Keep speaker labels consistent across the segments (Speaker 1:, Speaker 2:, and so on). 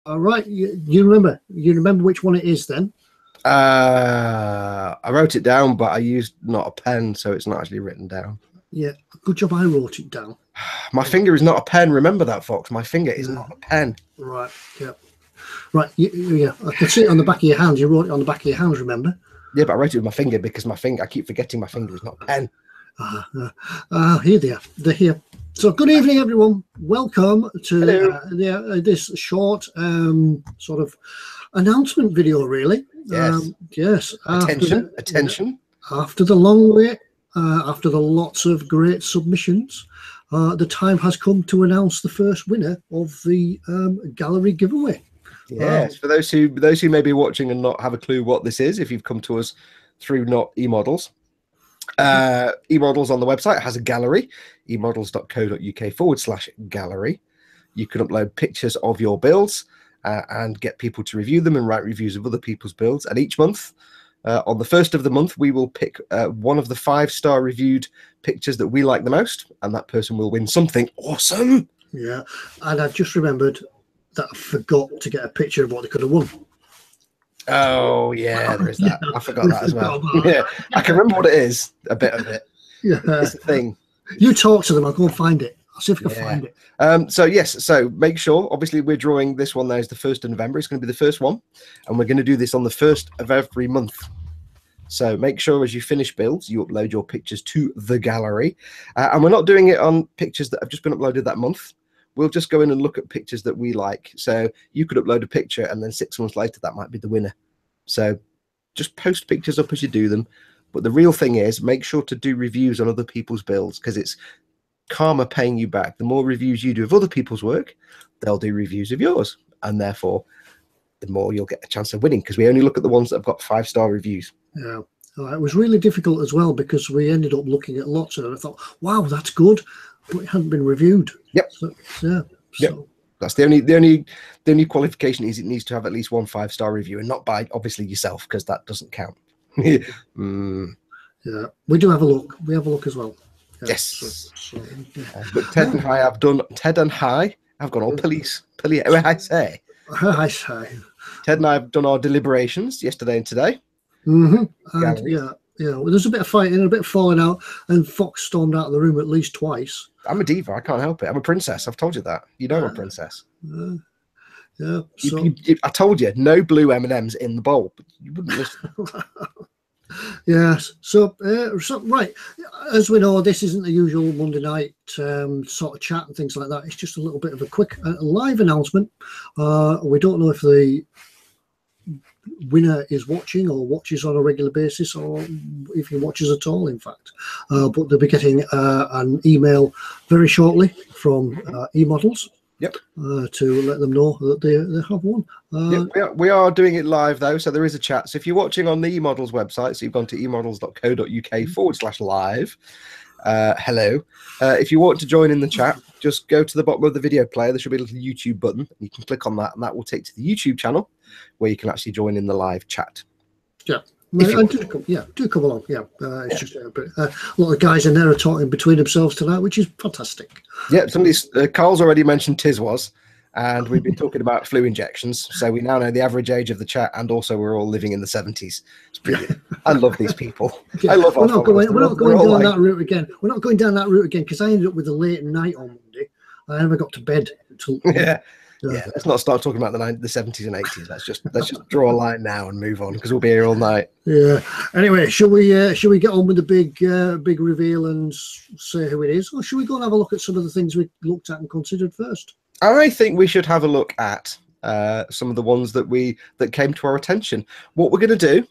Speaker 1: All right, you remember which one it is then?
Speaker 2: I wrote it down, but I used not a pen, so it's not actually written down.
Speaker 1: Yeah, good job I wrote it down.
Speaker 2: My finger is not a pen. Remember that, Fox. My finger is not a pen.
Speaker 1: Right, yeah. Right, yeah, I can see it on the back of your hands. You wrote it on the back of your hands, remember?
Speaker 2: Yeah, but I wrote it with my finger because I keep forgetting my finger is not a pen.
Speaker 1: Here they are. They're here. So good evening, everyone. Welcome to this short sort of announcement video, really.
Speaker 2: Yes.
Speaker 1: Yes.
Speaker 2: Attention.
Speaker 1: After the long wait, after the lots of great submissions, the time has come to announce the first winner of the gallery giveaway.
Speaker 2: Yes, for those who may be watching and not have a clue what this is, if you've come to us through not eModels, eModels on the website has a gallery, emodels.co.uk/gallery. You can upload pictures of your builds and get people to review them and write reviews of other people's builds. And each month, on the first of the month, we will pick one of the 5-star reviewed pictures that we like the most, and that person will win something awesome.
Speaker 1: Yeah, and I've just remembered that I forgot to get a picture of what they could have won.
Speaker 2: Oh yeah, there is that. I forgot that as well. Yeah, I can remember what it is, a bit of it.
Speaker 1: Yeah,
Speaker 2: it's the thing.
Speaker 1: You talk to them. I'll go and find it. I'll see if I can find it.
Speaker 2: So yes, so make sure. Obviously, we're drawing this one. There is the 1st of November. It's going to be the first one, and we're going to do this on the 1st of every month. So make sure as you finish builds, you upload your pictures to the gallery, and we're not doing it on pictures that have just been uploaded that month. We'll just go in and look at pictures that we like. So you could upload a picture and then 6 months later, that might be the winner. So just post pictures up as you do them. But the real thing is make sure to do reviews on other people's builds, because it's karma paying you back. The more reviews you do of other people's work, they'll do reviews of yours. And therefore, the more you'll get a chance of winning, because we only look at the ones that have got 5-star reviews.
Speaker 1: Yeah. It was really difficult as well, because we ended up looking at lots of it. I thought, wow, that's good. But it hadn't been reviewed.
Speaker 2: Yep.
Speaker 1: So, yeah.
Speaker 2: Yep. That's the only qualification is it needs to have at least 1 5-star review, and not by obviously yourself, because that doesn't count.
Speaker 1: Yeah, we do have a look. We have a look as well. Yeah,
Speaker 2: yes.
Speaker 1: Yeah.
Speaker 2: But Ted and I have gone all police. I say. Ted and I have done our deliberations yesterday and today.
Speaker 1: And well, there's a bit of fighting and a bit of falling out, and Fox stormed out of the room at least twice.
Speaker 2: I'm a diva. I can't help it. I'm a princess. I've told you that. You know I'm a princess.
Speaker 1: Yeah. So,
Speaker 2: I told you, no blue M&Ms in the bowl, but you wouldn't listen.
Speaker 1: Yes. So, right. As we know, this isn't the usual Monday night sort of chat and things like that. It's just a little bit of a quick live announcement. We don't know if the winner is watching or watches on a regular basis, or if he watches at all, in fact, but they'll be getting an email very shortly from eModels.
Speaker 2: Yep.
Speaker 1: To let them know that they have won.
Speaker 2: We are doing it live though, so there is a chat. So if you're watching on the eModels website, so you've gone to emodels.co.uk/live, hello. If you want to join in the chat, just go to the bottom of the video player. There should be a little YouTube button. You can click on that, and that will take to the YouTube channel where you can actually join in the live chat.
Speaker 1: Yeah. Do come along. Yeah, it's just a lot of guys in there are talking between themselves tonight, which is fantastic.
Speaker 2: Yeah, Carl's already mentioned Tiswas, and we've been talking about flu injections. So we now know the average age of the chat, and also we're all living in the 70s. It's brilliant. I love these people. Yeah. I love. We're not going
Speaker 1: down that route again. We're not going down that route again, because I ended up with a late night on Monday. I never got to bed until.
Speaker 2: Yeah, let's not start talking about the 70s and 80s. Let's just draw a line now and move on, because we'll be here all night.
Speaker 1: Yeah. Anyway, shall we get on with the big reveal and say who it is, or should we go and have a look at some of the things we looked at and considered first?
Speaker 2: I think we should have a look at some of the ones that came to our attention. What we're going to do,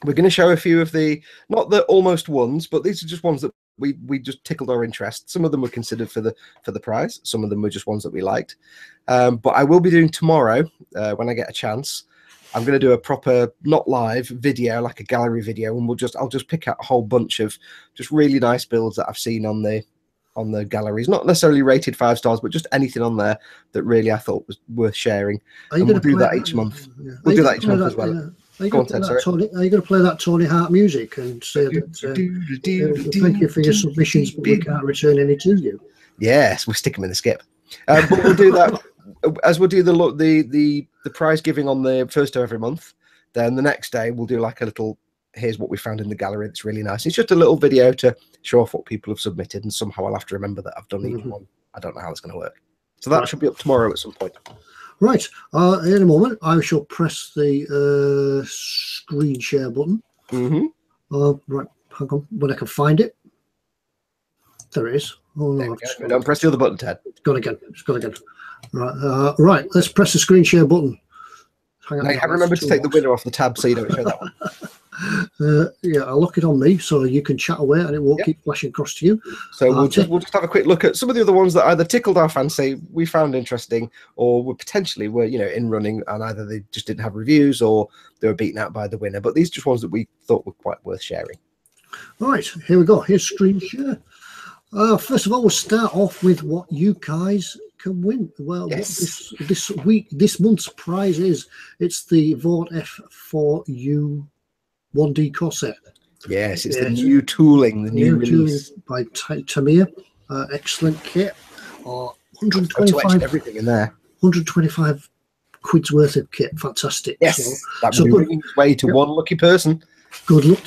Speaker 2: we're going to show a few of not the almost ones, but these are just ones that we just tickled our interest. Some of them were considered for the prize. Some of them were just ones that we liked. But I will be doing tomorrow, when I get a chance, I'm going to do a proper, not live video, like a gallery video, and I'll just pick out a whole bunch of just really nice builds that I've seen on the galleries, not necessarily rated 5 stars, but just anything on there that really I thought was worth sharing. And we'll do that each month. We'll do that each month as well.
Speaker 1: Yeah. Are you going to play that Tony Hart music and say that thank you for your submissions, but we can't return any to you?
Speaker 2: Yes, we'll stick them in the skip. But we'll do that. as we'll do the prize giving on the first of every month, then the next day we'll do like a little, here's what we found in the gallery that's really nice. It's just a little video to show off what people have submitted, and somehow I'll have to remember that I've done each one. I don't know how it's going to work. So that should be up tomorrow at some point.
Speaker 1: Right. In a moment, I shall press the screen share button. Right. Hang on. When I can find it. There it is. Oh, no.
Speaker 2: Don't press the other button, Ted.
Speaker 1: It's gone again. It's gone again. Right. Right. Let's press the screen share button.
Speaker 2: Hang on. Now, remember to take the winner off the tab so you don't show that one.
Speaker 1: Yeah, I'll lock it on me so you can chat away and it won't keep flashing across to you.
Speaker 2: So we'll just have a quick look at some of the other ones that either tickled our fancy, we found interesting, or were potentially in running, and either they just didn't have reviews or they were beaten out by the winner. But these are just ones that we thought were quite worth sharing. All
Speaker 1: right, here we go. Here's screen share. First of all, we'll start off with what you guys can win. Well,
Speaker 2: yes.
Speaker 1: what this month's prize is, it's the Vought F4U 1D corset.
Speaker 2: Yes, it's the new tooling, the new release
Speaker 1: by Tamiya. Excellent kit. 125
Speaker 2: everything in there.
Speaker 1: 125 quid's worth of kit. Fantastic.
Speaker 2: Yes, that will be bringing its way to one lucky person.
Speaker 1: Good luck.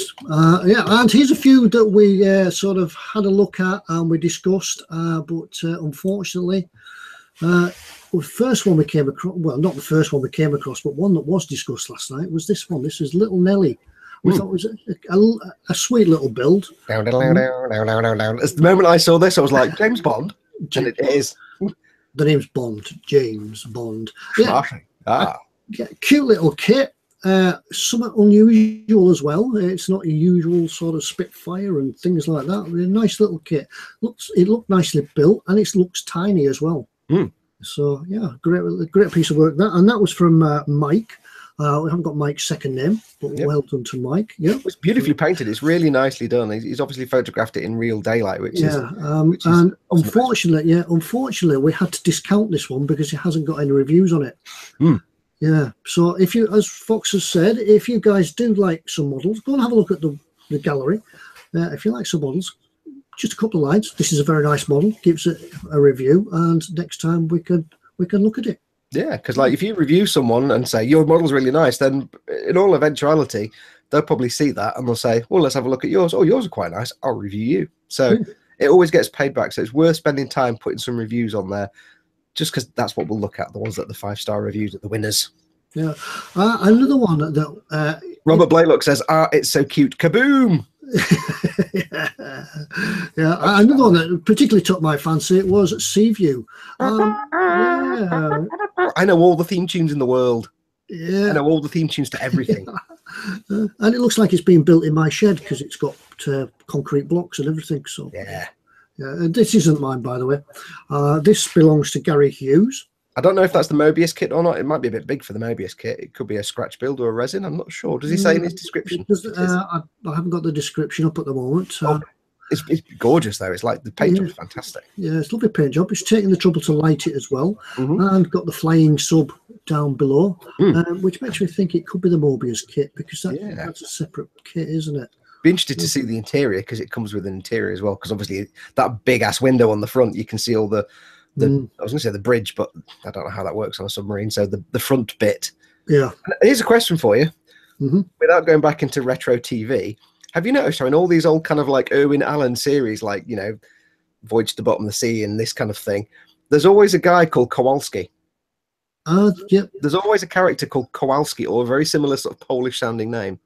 Speaker 1: Yeah, and here's a few that we sort of had a look at and we discussed, but unfortunately, the first one we came across, well, not the first one we came across, but one that was discussed last night was this one. This is Little Nelly. We thought it was a sweet little build.
Speaker 2: Down. The moment I saw this, I was like, James Bond. And it is.
Speaker 1: The name's Bond. James Bond. Yeah. Cute little kit. Somewhat unusual as well. It's not your usual sort of Spitfire and things like that. A nice little kit. It looked nicely built, and it looks tiny as well. So yeah, great piece of work. That was from Mike. We haven't got Mike's second name, but well done to Mike. Yeah,
Speaker 2: it's beautifully painted. It's really nicely done. He's obviously photographed it in real daylight, which is
Speaker 1: and unfortunately, we had to discount this one because it hasn't got any reviews on it. Yeah, so if you, as Fox has said, if you guys do like some models, go and have a look at the gallery. If you like some models, just a couple of lines. This is a very nice model. Gives it a review, and next time we can look at it.
Speaker 2: Yeah, because like if you review someone and say your model's really nice, then in all eventuality they'll probably see that and they'll say, well, let's have a look at yours. Oh, yours are quite nice. I'll review you. So it always gets paid back. So it's worth spending time putting some reviews on there, just because that's what we'll look at. The ones that the 5-star reviews are the winners.
Speaker 1: Yeah, another one that
Speaker 2: Robert Blaylock says, it's so cute. Kaboom!
Speaker 1: yeah, another one that particularly took my fancy was Seaview. Yeah.
Speaker 2: I know all the theme tunes in the world.
Speaker 1: Yeah,
Speaker 2: I know all the theme tunes to everything.
Speaker 1: And it looks like it's being built in my shed because it's got concrete blocks and everything. So
Speaker 2: yeah,
Speaker 1: and this isn't mine, by the way. This belongs to Gary Hughes.
Speaker 2: I don't know if that's the Mobius kit or not. It might be a bit big for the Mobius kit. It could be a scratch build or a resin. I'm not sure. Does he say in his description?
Speaker 1: I haven't got the description up at the moment.
Speaker 2: It's gorgeous, though. It's like the paint job is fantastic.
Speaker 1: Yeah, it's a lovely paint job. It's taken the trouble to light it as well, and got the flying sub down below, which makes me think it could be the Mobius kit because that's a separate kit, isn't it?
Speaker 2: Be interested to see the interior because it comes with an interior as well. Because obviously that big ass window on the front, you can see all the I was going to say the bridge, but I don't know how that works on a submarine. So the front bit. Yeah. And here's a question for you. Without going back into retro TV, have you noticed how in all these old kind of like Irwin Allen series, like, you know, Voyage to the Bottom of the Sea and this kind of thing, there's always a guy called Kowalski.
Speaker 1: Yep.
Speaker 2: There's always a character called Kowalski or a very similar sort of Polish sounding name.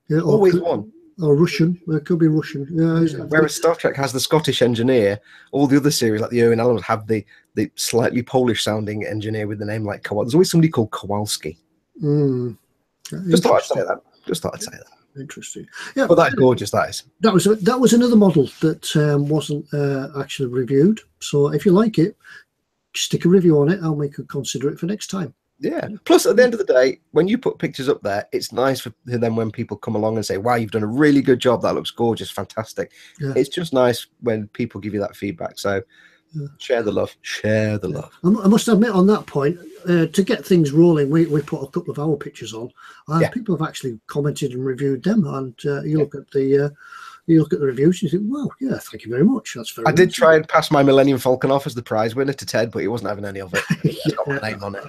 Speaker 1: Yeah,
Speaker 2: always one.
Speaker 1: Or Russian. It could be Russian. Yeah.
Speaker 2: Whereas Star Trek has the Scottish engineer, all the other series like the Irwin Allen have the slightly Polish sounding engineer with the name like Kowalski. There's always somebody called Kowalski. Just thought I'd say that.
Speaker 1: Interesting. Yeah,
Speaker 2: but that's gorgeous. That
Speaker 1: was another model that wasn't actually reviewed. So if you like it, stick a review on it, and we could consider it for next time.
Speaker 2: Yeah. Plus, at the end of the day, when you put pictures up there, it's nice for them when people come along and say, "Wow, you've done a really good job. That looks gorgeous, fantastic." Yeah. It's just nice when people give you that feedback. So. Share the love. Share the love.
Speaker 1: I must admit, on that point, to get things rolling, we put a couple of our pictures on. People have actually commented and reviewed them. And you look at the you look at the reviews, and you think, "Wow, yeah, thank you very much. That's very."
Speaker 2: I did
Speaker 1: nice."
Speaker 2: try and pass my Millennium Falcon off as the prize winner to Ted, but he wasn't having any of it. It's got my name on it.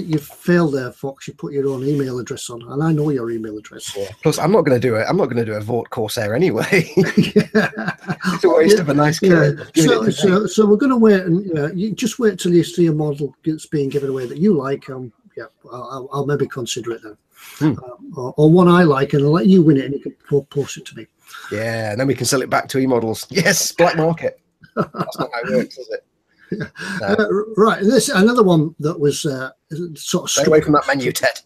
Speaker 1: You failed there, Fox. You put your own email address on, and I know your email address.
Speaker 2: Yeah. Plus, I'm not going to do it. I'm not going to do a Vought Corsair anyway. It's a waste of a nice kit.
Speaker 1: So we're going to wait, and you just wait till you see a model that's being given away that you like. I'll maybe consider it then. Or one I like, and I'll let you win it, and you can post it to me.
Speaker 2: Yeah, and then we can sell it back to eModels. Yes, black market. That's not how it works, is it? No.
Speaker 1: Right. This another one that was sort of
Speaker 2: stay away from that menu, Ted.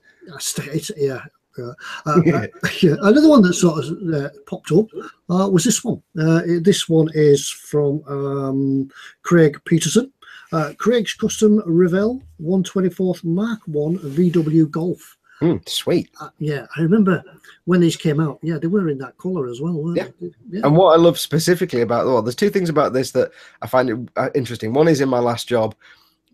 Speaker 1: Another one that sort of popped up was this one. This one is from Craig Peterson. Craig's Custom Revell 124th Mark I VW Golf.
Speaker 2: Sweet.
Speaker 1: I remember when these came out. Yeah, they were in that colour as well, weren't they? Yeah.
Speaker 2: And what I love specifically about, there's two things about this that I find it interesting. One is in my last job,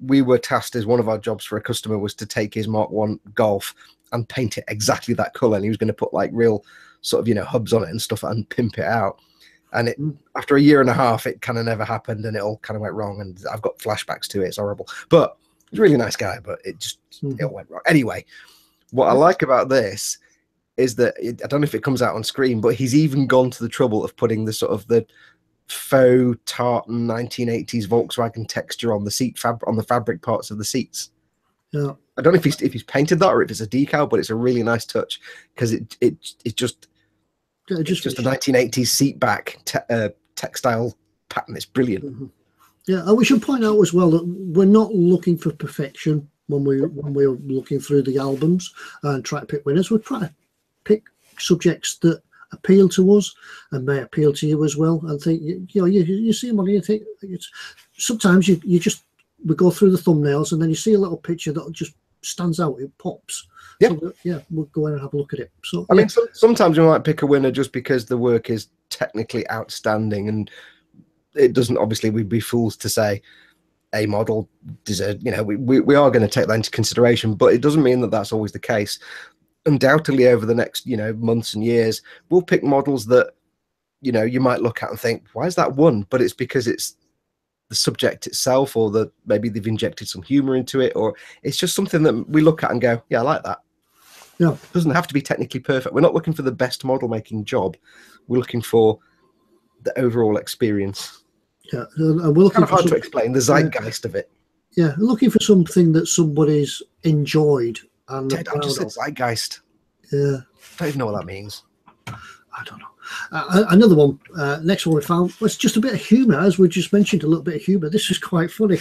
Speaker 2: we were tasked as one of our jobs for a customer was to take his Mark I Golf and paint it exactly that colour. And he was going to put like real sort of, hubs on it and stuff and pimp it out. And it after a year and a half, it kind of never happened and it all kind of went wrong. And I've got flashbacks to it. It's horrible. But he's a really nice guy, but it just it all went wrong. Anyway, what I like about this is that I don't know if it comes out on screen, but he's even gone to the trouble of putting the sort of the faux tartan 1980s Volkswagen texture on the seat on the fabric parts of the seats.
Speaker 1: Yeah,
Speaker 2: I don't know if he's painted that or if it's a decal, but it's a really nice touch because it's just a 1980s seat back textile pattern. It's brilliant.
Speaker 1: Yeah, and we should point out as well that we're not looking for perfection when we're looking through the albums and try to pick winners. We're trying to pick subjects that appeal to us and may appeal to you as well. And think you see them on, you think it's sometimes we go through the thumbnails and then you see a little picture that just stands out, it pops.
Speaker 2: Yeah,
Speaker 1: so we'll go in and have a look at it. So
Speaker 2: I mean, sometimes we might pick a winner just because the work is technically outstanding, and it doesn't. Obviously, we'd be fools to say a model deserves. We are going to take that into consideration, but it doesn't mean that that's always the case. Undoubtedly, over the next months and years, we'll pick models that you might look at and think, why is that one? But it's because it's the subject itself, or maybe they've injected some humor into it, or it's just something that we look at and go, yeah, I like that.
Speaker 1: Yeah,
Speaker 2: it doesn't have to be technically perfect. We're not looking for the best model making job. We're looking for the overall experience.
Speaker 1: Yeah, we're looking
Speaker 2: kind of hard to explain the zeitgeist of it.
Speaker 1: Yeah, looking for something that somebody's enjoyed and
Speaker 2: Ted, I just said zeitgeist.
Speaker 1: Yeah,
Speaker 2: I don't even know what that means.
Speaker 1: I don't know. Another one, next one we found was just a bit of humour, as we just mentioned, a little bit of humour. This is quite funny.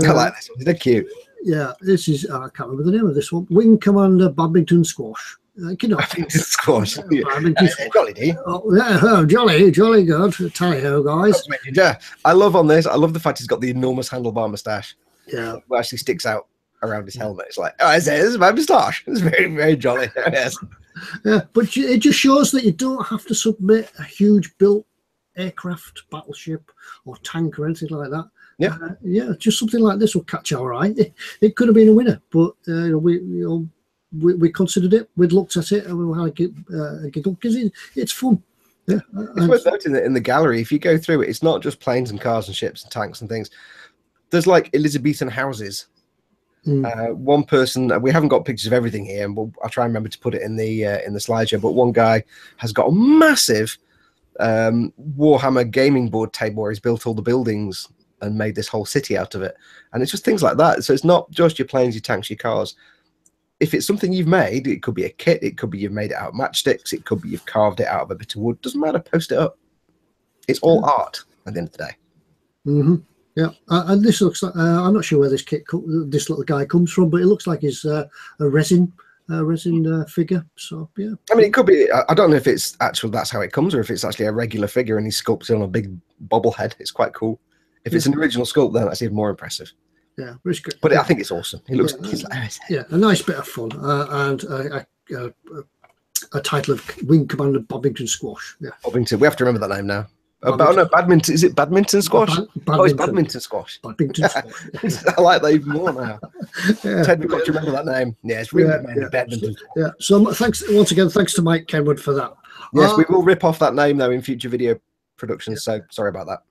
Speaker 2: I like this one. They're cute.
Speaker 1: Yeah, this is, I can't remember the name of this one. Wing Commander Badminton Squash.
Speaker 2: Badminton Squash.
Speaker 1: Badminton Squash.
Speaker 2: Jolly, D.
Speaker 1: Oh, yeah, jolly good. Tally-ho, guys.
Speaker 2: Yeah, I love on this. I love the fact he's got the enormous handlebar moustache.
Speaker 1: Yeah.
Speaker 2: It actually sticks out around his helmet. It's like, this is my moustache. It's very, very jolly. Yes.
Speaker 1: Yeah, but it just shows that you don't have to submit a huge built aircraft, battleship, or tank or anything like that.
Speaker 2: Yeah,
Speaker 1: just something like this will catch our eye. It could have been a winner, but we considered it. We'd looked at it and we had a giggle because it's fun. Yeah,
Speaker 2: it's worth noting that in the gallery, if you go through it, it's not just planes and cars and ships and tanks and things. There's like Elizabethan houses. One person, we haven't got pictures of everything here, and I'll try and remember to put it in the slideshow. But one guy has got a massive Warhammer gaming board table where he's built all the buildings and made this whole city out of it. And it's just things like that. So it's not just your planes, your tanks, your cars. If it's something you've made, it could be a kit, it could be you've made it out of matchsticks, it could be you've carved it out of a bit of wood. Doesn't matter. Post it up. It's all art at the end of the day.
Speaker 1: Yeah, and this looks like I'm not sure where this little guy comes from, but it looks like he's a resin figure. So yeah,
Speaker 2: I mean, it could be. I don't know if it's actual. That's how it comes, or if it's actually a regular figure and he's sculpted on a big bobblehead. It's quite cool. If it's an original sculpt, then that's even more impressive.
Speaker 1: Yeah, it's good.
Speaker 2: But I think it's awesome. He looks.
Speaker 1: A nice bit of fun and a title of Wing Commander Badminton Squash. Yeah,
Speaker 2: Badminton. We have to remember that name now. No, badminton. Is it badminton squash? Oh, it's badminton squash.
Speaker 1: Badminton squash.
Speaker 2: I like that even more now. Ted, we've got to remember that name. Yeah, it's really badminton.
Speaker 1: Yeah. So thanks once again. Thanks to Mike Kenwood for that.
Speaker 2: Yes, we will rip off that name though in future video productions. So sorry about that.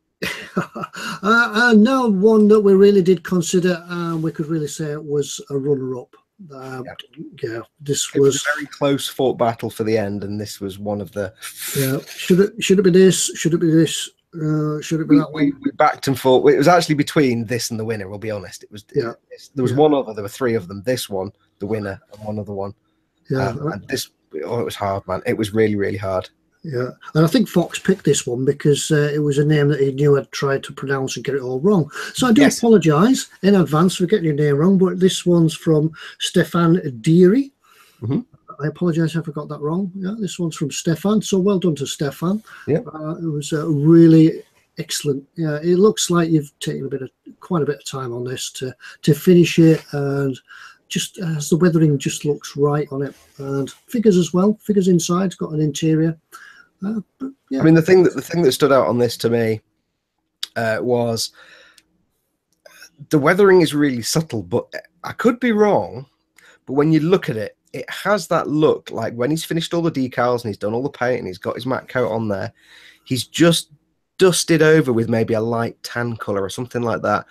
Speaker 1: And now one that we really did consider, and we could really say it was a runner-up. This was
Speaker 2: a very close fought battle for the end, and this was one of the.
Speaker 1: Yeah, should it be this? Should it be this? Should it be that one?
Speaker 2: We backed and forth. It was actually between this and the winner. We'll be honest. It was.
Speaker 1: Yeah.
Speaker 2: There was one other. There were three of them. This one, the winner, and one other one.
Speaker 1: Yeah.
Speaker 2: And this. Oh, it was hard, man. It was really, really hard.
Speaker 1: Yeah, and I think Fox picked this one because it was a name that he knew I'd tried to pronounce and get it all wrong. So I do apologise in advance for getting your name wrong, but this one's from Stefan Deary. I apologise if I got that wrong. Yeah, this one's from Stefan. So well done to Stefan.
Speaker 2: Yeah,
Speaker 1: it was really excellent. Yeah, it looks like you've taken quite a bit of time on this to finish it, and just as the weathering just looks right on it, and figures as well. Figures inside, it's got an interior. But, yeah.
Speaker 2: I mean, the thing that stood out on this to me was the weathering is really subtle, but I could be wrong. But when you look at it, it has that look like when he's finished all the decals and he's done all the paint and he's got his matte coat on there, he's just dusted over with maybe a light tan color or something like that,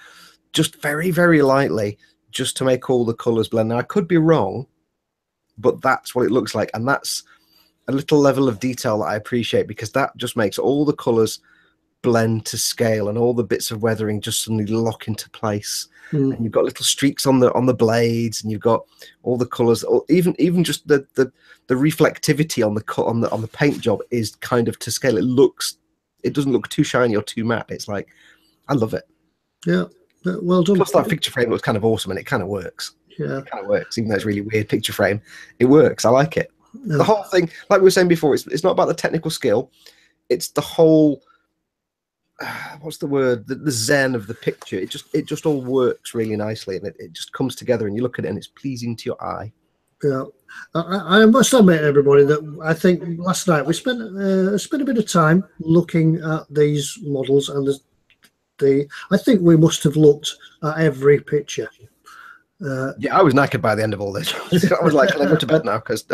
Speaker 2: just very, very lightly, just to make all the colors blend. Now, I could be wrong, but that's what it looks like, and that's a little level of detail that I appreciate, because that just makes all the colors blend to scale and all the bits of weathering just suddenly lock into place. And you've got little streaks on the blades, and you've got all the colors, or even just the reflectivity on the paint job is kind of to scale. It doesn't look too shiny or too matte. It's like, I love it.
Speaker 1: Yeah, well done.
Speaker 2: Plus that picture frame looks kind of awesome, and it kind of works.
Speaker 1: Yeah,
Speaker 2: it kind of works, even though it's really weird picture frame. It works. I like it. Yeah. The whole thing, like we were saying before, it's not about the technical skill. It's the whole, what's the word? The zen of the picture. It just all works really nicely, and it just comes together, and you look at it, and it's pleasing to your eye.
Speaker 1: Yeah, I must admit, everybody, that I think last night we spent a bit of time looking at these models, and I think we must have looked at every picture.
Speaker 2: Yeah, I was knackered by the end of all this. I was like, can I go to bed now? Because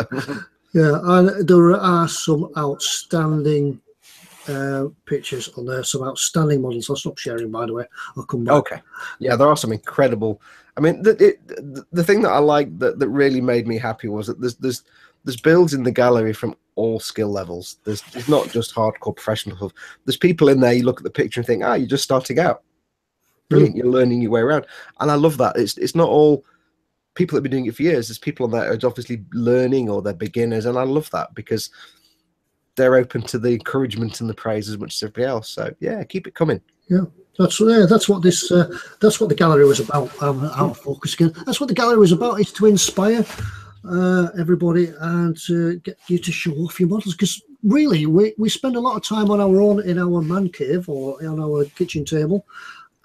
Speaker 1: yeah, and there are some outstanding pictures on there, some outstanding models. I'll stop sharing, by the way. I'll come back.
Speaker 2: Okay. Yeah, there are some incredible. I mean, the thing that I like that really made me happy was that there's builds in the gallery from all skill levels. There's not just hardcore professional stuff. There's people in there. You look at the picture and think, you're just starting out. Brilliant, you're learning your way around, and I love that. It's not all people that have been doing it for years. There's people on there who are obviously learning, or they're beginners, and I love that because they're open to the encouragement and the praise as much as everybody else. So yeah, keep it coming.
Speaker 1: Yeah, that's what this that's what the gallery was about. Out of focus again. That's what the gallery was about, is to inspire everybody and to get you to show off your models, because really we spend a lot of time on our own in our man cave or on our kitchen table.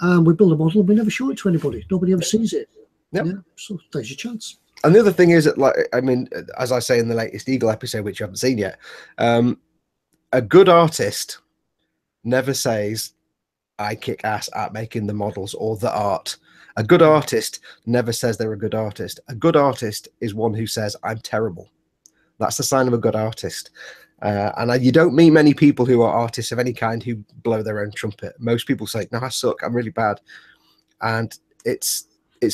Speaker 1: We build a model and we never show it to anybody. Nobody ever sees it.
Speaker 2: Yep.
Speaker 1: Yeah, so there's your chance.
Speaker 2: And the other thing is that, like, I mean, as I say in the latest Eagle episode, which you haven't seen yet, a good artist never says, I kick ass at making the models or the art. A good artist never says they're a good artist. A good artist is one who says, I'm terrible. That's the sign of a good artist. And you don't meet many people who are artists of any kind who blow their own trumpet. Most people say, no, I suck, I'm really bad. And it's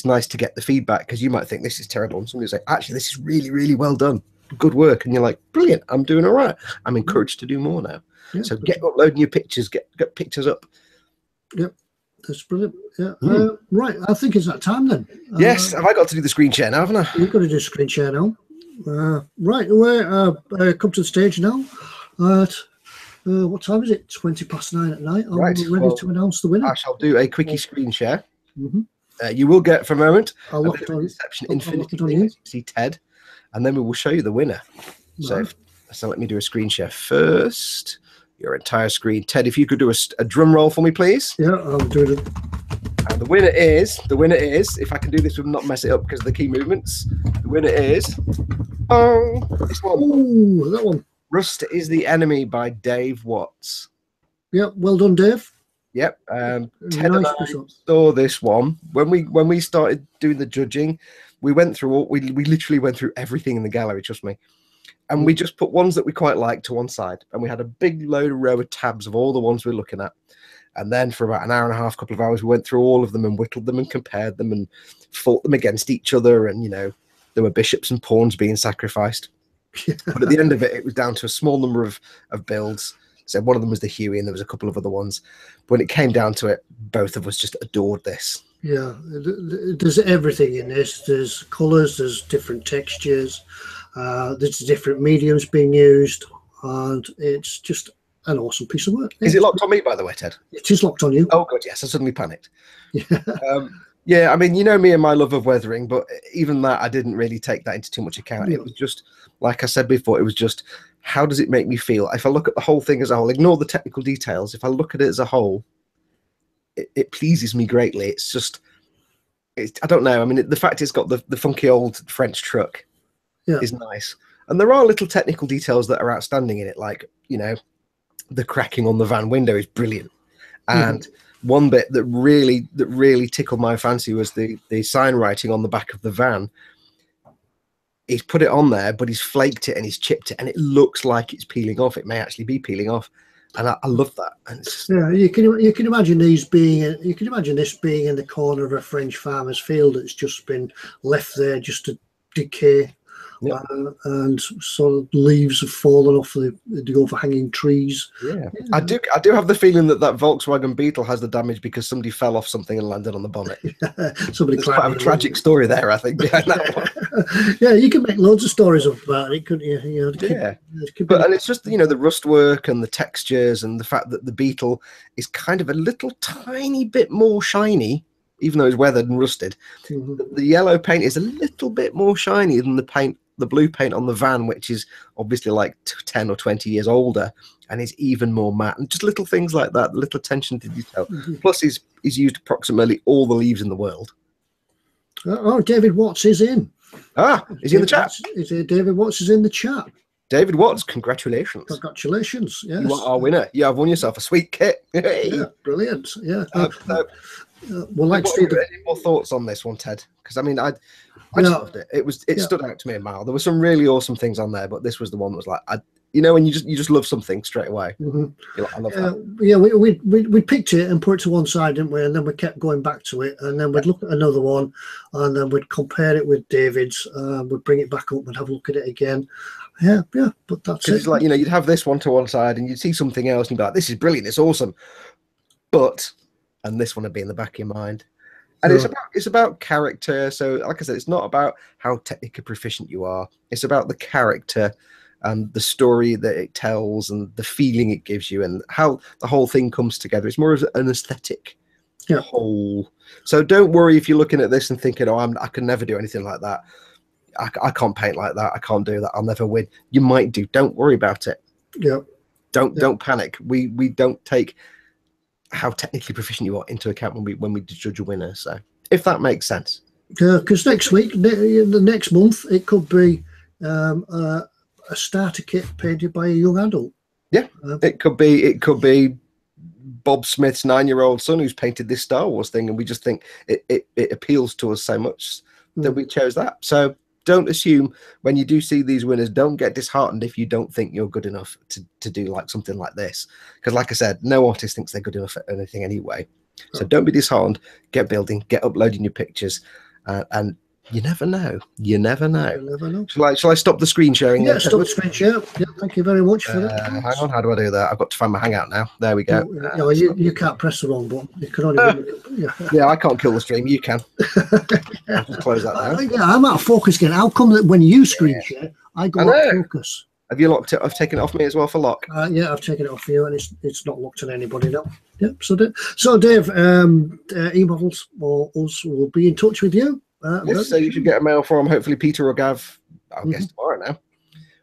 Speaker 2: nice to get the feedback, because you might think this is terrible, and somebody will say, actually, this is really, really well done. Good work. And you're like, brilliant, I'm doing all right. I'm encouraged to do more now. Yeah, so get uploading your pictures, get pictures up.
Speaker 1: Yep, that's brilliant. Yeah. Right, I think it's that time then.
Speaker 2: Yes, have I got to do the screen share now, haven't I?
Speaker 1: You've got to do screen share now. Right, we're come to the stage now. What time is it? 9:20 at night. I'm ready to announce the winner.
Speaker 2: I shall do a quickie screen share. You will get, for a moment,
Speaker 1: I'll look it on
Speaker 2: Inception Infinity. See Ted, and then we will show you the winner. Right. So let me do a screen share first. Your entire screen. Ted, if you could do a drum roll for me, please.
Speaker 1: Yeah, I'll do it.
Speaker 2: And the winner is, if I can do this and not mess it up because of the key movements, the winner is, this one.
Speaker 1: Ooh, that one.
Speaker 2: Rust is the Enemy by Dave Watts.
Speaker 1: Yep, well done, Dave.
Speaker 2: Yep. Ted and I saw this one when we started doing the judging. We went through we literally went through everything in the gallery. Trust me. And we just put ones that we quite liked to one side, and we had a big row of tabs of all the ones we were looking at. And then for about an hour and a half, couple of hours, we went through all of them and whittled them and compared them and fought them against each other. And, you know, there were bishops and pawns being sacrificed. But at the end of it, it was down to a small number of builds. So one of them was the Huey, and there was a couple of other ones. But when it came down to it, both of us just adored this.
Speaker 1: Yeah, there's everything in this. There's colours, there's different textures, there's different mediums being used, and it's just an awesome piece of work.
Speaker 2: Is it locked on me, by the way, Ted?
Speaker 1: It is locked on you.
Speaker 2: Oh, good. Yes, I suddenly panicked.
Speaker 1: Yeah.
Speaker 2: Yeah, I mean, you know me and my love of weathering, but even that, I didn't really take that into too much account.
Speaker 1: Yeah.
Speaker 2: It was just, like I said before, it was just, how does it make me feel? If I look at the whole thing as a whole, ignore the technical details, if I look at it as a whole, it pleases me greatly. It's just, I don't know. I mean, the fact it's got the funky old French truck is nice. And there are little technical details that are outstanding in it, like, you know, the cracking on the van window is brilliant. And one bit that really tickled my fancy was the sign writing on the back of the van. He's put it on there, but he's flaked it and he's chipped it, and it looks like it's peeling off. It may actually be peeling off, and I love that. And it's just,
Speaker 1: yeah, you can imagine these being this being in the corner of a French farmer's field that's just been left there just to decay.
Speaker 2: Yeah.
Speaker 1: And sort of leaves have fallen off the overhanging trees.
Speaker 2: Yeah. I do have the feeling that Volkswagen Beetle has the damage because somebody fell off something and landed on the bonnet.
Speaker 1: Somebody
Speaker 2: There's quite a tragic story there, I think, behind that one.
Speaker 1: Yeah, you can make loads of stories up about it, couldn't you?
Speaker 2: And it's just, you know, the rust work and the textures and the fact that the Beetle is kind of a little tiny bit more shiny, even though it's weathered and rusted. The yellow paint is a little bit more shiny than the blue paint on the van, which is obviously like 10 or 20 years older and is even more matte. And just little things like that, the little attention to detail. Plus, he's used approximately all the leaves in the world.
Speaker 1: Oh, David Watts is in.
Speaker 2: Is he in the chat?
Speaker 1: David Watts is in the chat.
Speaker 2: David Watts, congratulations.
Speaker 1: Congratulations. Yes.
Speaker 2: You are our winner. You have won yourself a sweet kit.
Speaker 1: Yeah, brilliant. Yeah.
Speaker 2: Well, like any more thoughts on this one, Ted? Because I mean, I just loved it. It stood out to me a mile. There were some really awesome things on there, but this was the one that was like, you know, when you just love something straight away. You're like, I love that.
Speaker 1: Yeah, we picked it and put it to one side, didn't we? And then we kept going back to it, and then we'd look at another one, and then we'd compare it with David's. We'd bring it back up and have a look at it again. Yeah, but that's it.
Speaker 2: It's like, you know, you'd have this one to one side, and you'd see something else, and you'd be like, "This is brilliant. It's awesome," and this one would be in the back of your mind. And it's about character. So, like I said, it's not about how technically proficient you are. It's about the character and the story that it tells and the feeling it gives you and how the whole thing comes together. It's more of an aesthetic whole. So don't worry if you're looking at this and thinking, "Oh, I can never do anything like that. I can't paint like that. I can't do that. I'll never win." You might do. Don't worry about it.
Speaker 1: Yeah.
Speaker 2: Don't panic. We don't take how technically proficient you are into account when we judge a winner. So if that makes sense.
Speaker 1: Because next week, the next month, it could be a starter kit painted by a young adult.
Speaker 2: Yeah, it could be Bob Smith's 9-year-old son who's painted this Star Wars thing, and we just think it appeals to us so much that we chose that. So don't assume when you do see these winners, don't get disheartened if you don't think you're good enough to do like something like this. Because like I said, no artist thinks they're good enough at anything anyway. So don't be disheartened, get building, get uploading your pictures, and you never know. You never know.
Speaker 1: You never know.
Speaker 2: Shall I stop the screen sharing?
Speaker 1: Yeah, stop the screen share. Yeah, thank you very much for that.
Speaker 2: Hang on, how do I do that? I've got to find my Hangout now. There we go.
Speaker 1: You can't press the wrong button. You can only.
Speaker 2: Yeah, I can't kill the stream. You can. I'll just close that now.
Speaker 1: Yeah, I'm out of focus again. How come that when you screen share, I go out of focus?
Speaker 2: Have you locked it? I've taken it off me as well for lock.
Speaker 1: Yeah, I've taken it off for you, and it's not locked on anybody now. Yep. So Dave, E-Models or us will be in touch with you.
Speaker 2: Yes, so you should get a mail from hopefully Peter or Gav. I guess tomorrow now,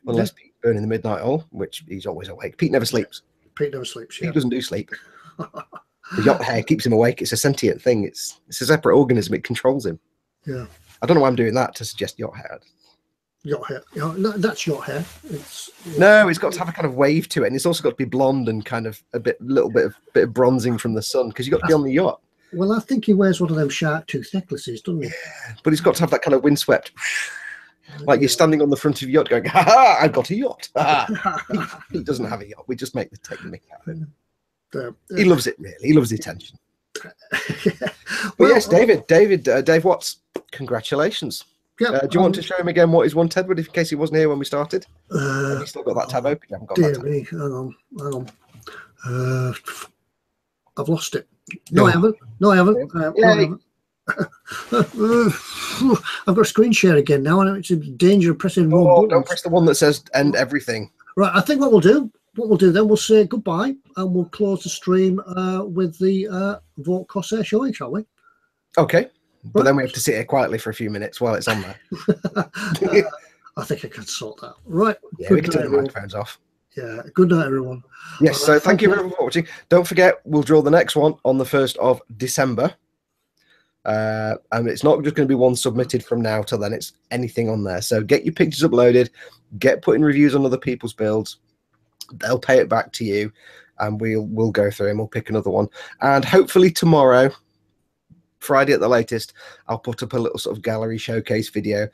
Speaker 2: unless Pete's burning the midnight oil, which he's always awake. Pete never sleeps.
Speaker 1: Pete never sleeps. Yeah.
Speaker 2: Pete doesn't do sleep. The yacht hair keeps him awake. It's a sentient thing. It's a separate organism. It controls him.
Speaker 1: Yeah.
Speaker 2: I don't know why I'm doing that to suggest yacht hair.
Speaker 1: Yacht hair. That's yacht hair.
Speaker 2: No, it's got to have a kind of wave to it, and it's also got to be blonde and kind of little bit of bronzing from the sun because you've got to be on the yacht.
Speaker 1: Well, I think he wears one of them shark tooth necklaces, doesn't he?
Speaker 2: Yeah, but he's got to have that kind of windswept. Like you're standing on the front of your yacht going, ha ha, I've got a yacht. He doesn't have a yacht. We just take the mick out of him. He loves it, really. He loves the attention. But yes, Dave Watts, congratulations.
Speaker 1: Yeah,
Speaker 2: do you want to show him again what he's won, Ted, in case he wasn't here when we started? Have you still got that tab open? You haven't got that tab.
Speaker 1: Me. Hang on. I've lost it. No, I haven't. No, I haven't. I've got a screen share again now, and it's a danger of pressing wrong buttons.
Speaker 2: Don't press the one that says end everything.
Speaker 1: Right, I think what we'll do then, we'll say goodbye, and we'll close the stream with the Vote Corsair showing, shall we?
Speaker 2: Okay. But then we have to sit here quietly for a few minutes while it's on there.
Speaker 1: I think I can sort that. Right.
Speaker 2: Yeah, we can turn the microphones off.
Speaker 1: Yeah. Good night, everyone.
Speaker 2: Yes. So thank you everyone for watching. Don't forget, we'll draw the next one on the 1st of December. And it's not just going to be one submitted from now till then. It's anything on there. So get your pictures uploaded. Get putting reviews on other people's builds. They'll pay it back to you, and we'll go through and we'll pick another one. And hopefully tomorrow, Friday at the latest, I'll put up a little sort of gallery showcase video.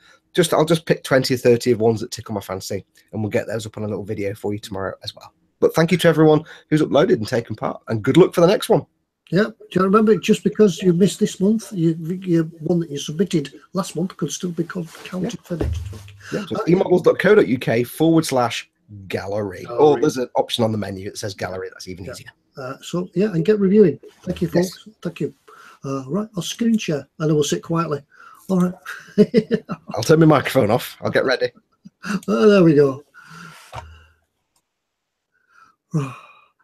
Speaker 2: I'll just pick 20 or 30 of ones that tickle my fancy, and we'll get those up on a little video for you tomorrow as well. But thank you to everyone who's uploaded and taken part, and good luck for the next one.
Speaker 1: Yeah, do you remember, just because you missed this month, your one that you submitted last month could still be counted for next week.
Speaker 2: Yeah, so emodels.co.uk/gallery. Or there's an option on the menu that says gallery. That's even easier.
Speaker 1: So yeah, and get reviewing. Thank you, folks. Yes. Thank you. Right, I'll screen share and I will sit quietly. All right.
Speaker 2: I'll turn my microphone off. I'll get ready.
Speaker 1: There we go.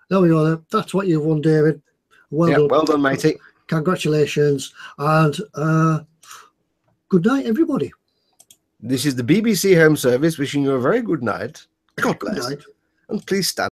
Speaker 1: There we go. That's what you've won, David.
Speaker 2: Well done, matey.
Speaker 1: Congratulations, and good night, everybody.
Speaker 2: This is the BBC Home Service wishing you a very good night. God bless.
Speaker 1: Good night.
Speaker 2: And please stand.